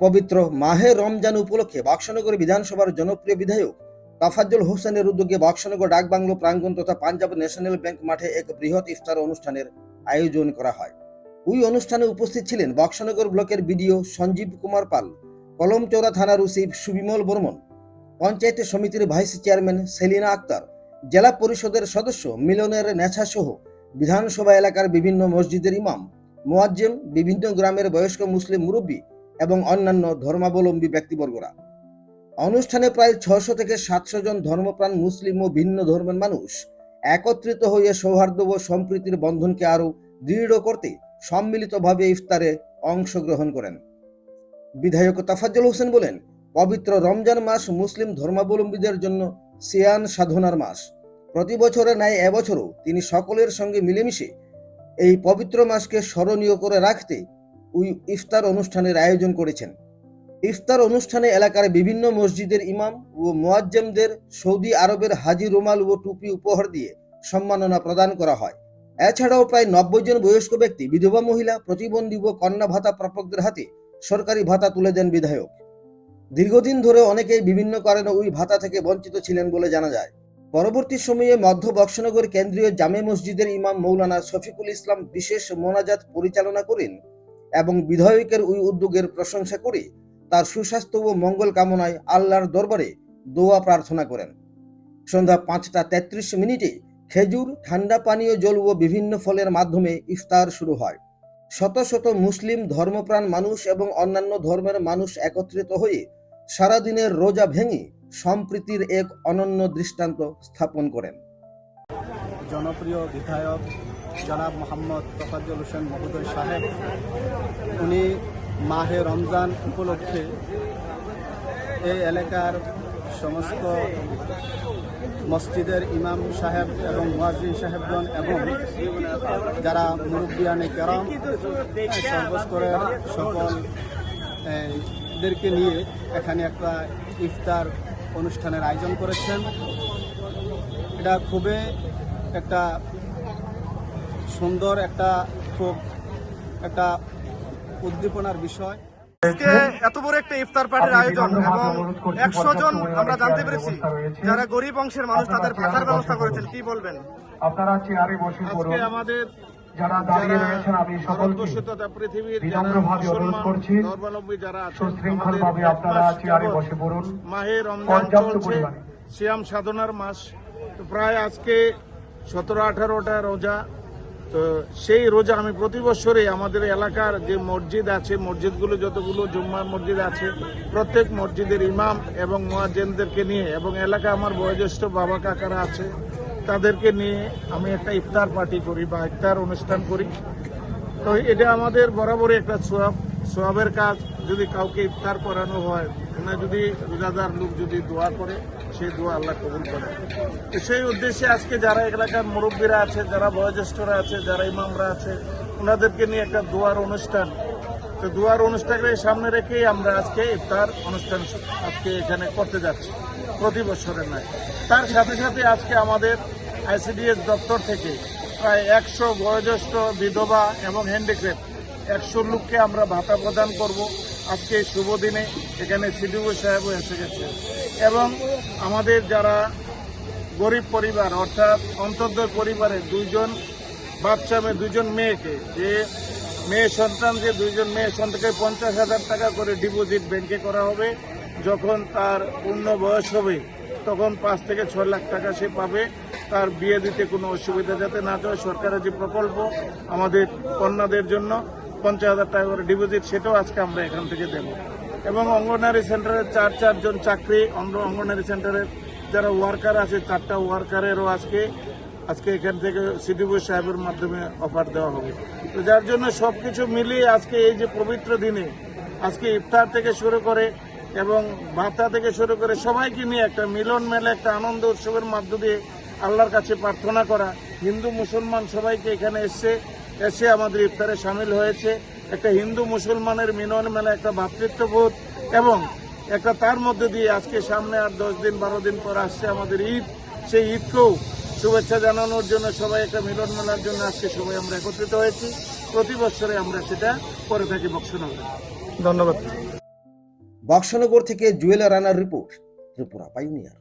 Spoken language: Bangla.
পবিত্র মাহে রমজান উপলক্ষে বাক্সনগর বিধানসভার জনপ্রিয় বিধায়ক তাফাজ্জল হোসেনের উদ্যোগে বাক্সনগর ডাকবাংলো প্রাঙ্গণ তথা পাঞ্জাব ন্যাশনাল ব্যাংক মাঠে এক বৃহৎ ইফতার অনুষ্ঠানের আয়োজন করা হয়। ওই অনুষ্ঠানে উপস্থিত ছিলেন বাক্সনগর ব্লকের বিডিও সঞ্জীব কুমার পাল, কলমচৌড়া থানার ওসি সুবিমল বর্মন, পঞ্চায়েত সমিতির ভাইস চেয়ারম্যান সেলিনা আক্তার, জেলা পরিষদের সদস্য মিলনের নেছা সহ বিধানসভা এলাকার বিভিন্ন মসজিদের ইমাম, মুয়াজ্জেম, বিভিন্ন গ্রামের বয়স্ক মুসলিম মুরব্বী এবং অন্যান্য ধর্মাবলম্বী ব্যক্তিবর্গরা। অনুষ্ঠানে প্রায় 600 থেকে 700 জন ধর্মপ্রাণ মুসলিম ও ভিন্ন ধর্মের মানুষ একত্রিত হয়ে সৌহার্দ্য ও সম্প্রীতির বন্ধনকে আরও দৃঢ় করতে সম্মিলিতভাবে ইফতারে অংশগ্রহণ করেন। বিধায়ক তাফাজ্জল হোসেন বলেন, পবিত্র রমজান মাস মুসলিম ধর্মাবলম্বীদের জন্য সিয়াম সাধনার মাস। প্রতি বছরের ন্যায় এবছরও তিনি সকলের সঙ্গে মিলেমিশে এই পবিত্র মাসকে স্মরণীয় করে রাখতে ওই ইফতার অনুষ্ঠানের আয়োজন করেছেন। ইফতার অনুষ্ঠানে এলাকার বিভিন্ন মসজিদের ইমাম ও মুয়াজ্জেমদের সৌদি আরবের হাজি রুমাল ও টুপি উপহার দিয়ে সম্মাননা প্রদান করা হয়। এছাড়াও প্রায় 90 জন বয়স্ক ব্যক্তি, বিধবা মহিলা, প্রতিবন্ধী ও কন্যা ভাতা প্রাপকদের হাতে সরকারি ভাতা তুলে দেন বিধায়ক। দীর্ঘদিন ধরে অনেকেই বিভিন্ন কারণে ওই ভাতা থেকে বঞ্চিত ছিলেন বলে জানা যায়। পরবর্তী সময়ে মধ্য বক্সনগর কেন্দ্রীয় জামে মসজিদের ইমাম মৌলানা শফিকুল ইসলাম বিশেষ মোনাজাত পরিচালনা করেন এবং বিধায়কের ওই উদ্যোগের প্রশংসা করে তার সুস্বাস্থ্য ও মঙ্গল কামনায় আল্লাহর দরবারে দোয়া প্রার্থনা করেন। সন্ধ্যা 5টা 33 খেজুর, ঠান্ডা পানীয় জল ও বিভিন্ন ফলের মাধ্যমে ইফতার শুরু হয়। শত শত মুসলিম ধর্মপ্রাণ মানুষ এবং অন্যান্য ধর্মের মানুষ একত্রিত হয়ে সারাদিনের রোজা ভেঙে সম্প্রীতির এক অনন্য দৃষ্টান্ত স্থাপন করেন। জনপ্রিয় বিধায়ক জনাব মোহাম্মদ তাফাজ্জল হোসেন মহোদয় সাহেব, উনি মাহে রমজান উপলক্ষে এই এলাকার সমস্ত মসজিদের ইমাম সাহেব এবং মুয়াজ্জিন সাহেবগণ এবং যারা মুরব্বিয়ানে কেরাম সর্বস্তরের সকল দেরকে নিয়ে এখানে একটা ইফতার অনুষ্ঠানের আয়োজন করেছেন। এটা খুবই একটা সুন্দর, খুব একটা উদ্দীপনার বিষয়। এত বড় একটা ইফতার পার্টির আয়োজন এবং 100 জন আমরা জানতে পেরেছি যারা গরিব অংশের মানুষ, তাদের ভাতার ব্যবস্থা করেছেন। কি বলবেন? আপনারা চেয়ারে বসে পড়ুন। আমাদের যারা দাঁড়িয়ে রয়েছেন আমি সকলকে পৃথিবীর বিনম্রভাবে অনুরোধ করছি, ধর্মাবলম্বী যারা আছেন সুশৃঙ্খলভাবে আপনারা চেয়ারে বসে পড়ুন। মাহে রমজান পর্যাপ্ত চলছে, পরিমাণে সিয়াম সাধনার মাস। তো প্রায় আজকে 17-18টা রোজা। তো সেই রোজা আমি প্রতি বছরে আমাদের এলাকার যে মসজিদ আছে, মসজিদগুলো যতগুলো জুম্মার মসজিদ আছে, প্রত্যেক মসজিদের ইমাম এবং মুয়াজ্জিনদেরকে নিয়ে এবং এলাকা আমার বয়োজ্যেষ্ঠ বাবা কাকারা আছে তাদেরকে নিয়ে আমি একটা ইফতার পার্টি করি বা ইফতার অনুষ্ঠান করি। তো এটা আমাদের বরাবরই একটা সোয়াবের কাজ। যদি কাউকে ইফতার করানো হয়, না যদি রোজাদার লোক যদি দোয়া করে, সেই দোয়া আল্লাহ কবুল করে। তো সেই উদ্দেশ্যে আজকে যারা এলাকার মুরব্বীরা আছে, যারা বয়োজ্যেষ্ঠরা আছে, যারা ইমামরা আছে, ওনাদেরকে নিয়ে একটা দোয়ার অনুষ্ঠান। তো দোয়ার অনুষ্ঠানকে সামনে রেখেই আমরা আজকে ইফতার অনুষ্ঠান আজকে এখানে করতে যাচ্ছি, প্রতি বছরের নয়। তার সাথে সাথে আজকে আমাদের আইসিডিএস দপ্তর থেকে প্রায় 100 বয়োজ্যেষ্ঠ, বিধবা এবং হ্যান্ডিক্যাপ 100 লোককে আমরা ভাতা প্রদান করব আজকে শুভ দিনে। এখানে সিডিও সাহেবও এসে গেছে এবং আমাদের যারা গরিব পরিবার, অর্থাৎ অন্তর্দয় পরিবারের 2 জন বাচ্চা মেয়ে, 2 জন মেয়েকে, যে মেয়ে সন্তান, যে 2 জন মেয়ে সন্তানকে 50,000 টাকা করে ডিপোজিট ব্যাংকে করা হবে। যখন তার পূর্ণ বয়স হবে তখন 5 থেকে 6 লাখ টাকা সে পাবে। তার বিয়ে দিতে কোনো অসুবিধা যাতে না হয়, সরকারের যে প্রকল্প আমাদের কন্যাদের জন্য 50,000 টাকা করে ডিপোজিট, সেটাও আজকে আমরা এখান থেকে দেব। এবং অঙ্গনওয়াড়ি সেন্টারের 4 জন চাকরি, অঙ্গনওয়াড়ি সেন্টারের যারা ওয়ার্কার আছে, 4টা ওয়ার্কারেরও আজকে এখান থেকে সিডিও সাহেবের মাধ্যমে অফার দেওয়া হবে। তো যার জন্য সবকিছু মিলিয়ে আজকে এই যে পবিত্র দিনে আজকে ইফতার থেকে শুরু করে এবং ভাতা থেকে শুরু করে সবাইকে নিয়ে একটা মিলন মেলে, একটা আনন্দ উৎসবের মধ্য দিয়ে আল্লাহর কাছে প্রার্থনা করা। হিন্দু মুসলমান সবাইকে এখানে এসে আমাদের ইফতারে সামিল হয়েছে। একটা হিন্দু মুসলমানের মিলন মেলা, একটা ভ্রাতৃত্ববোধ এবং একটা তার মধ্যে দিয়ে আজকে সামনে আর 10 দিন 12 দিন পর আসছে আমাদের ঈদ। সেই ঈদকেও শুভেচ্ছা জানানোর জন্য সবাই একটা মিলন মেলার জন্য আজকে সবাই আমরা একত্রিত হয়েছি। প্রতি বছরে আমরা সেটা করে থাকি বক্সনগরে। ধন্যবাদ। বক্সনগর থেকে জুয়েল রানার রিপোর্ট, ত্রিপুরা পাইওনিয়ার।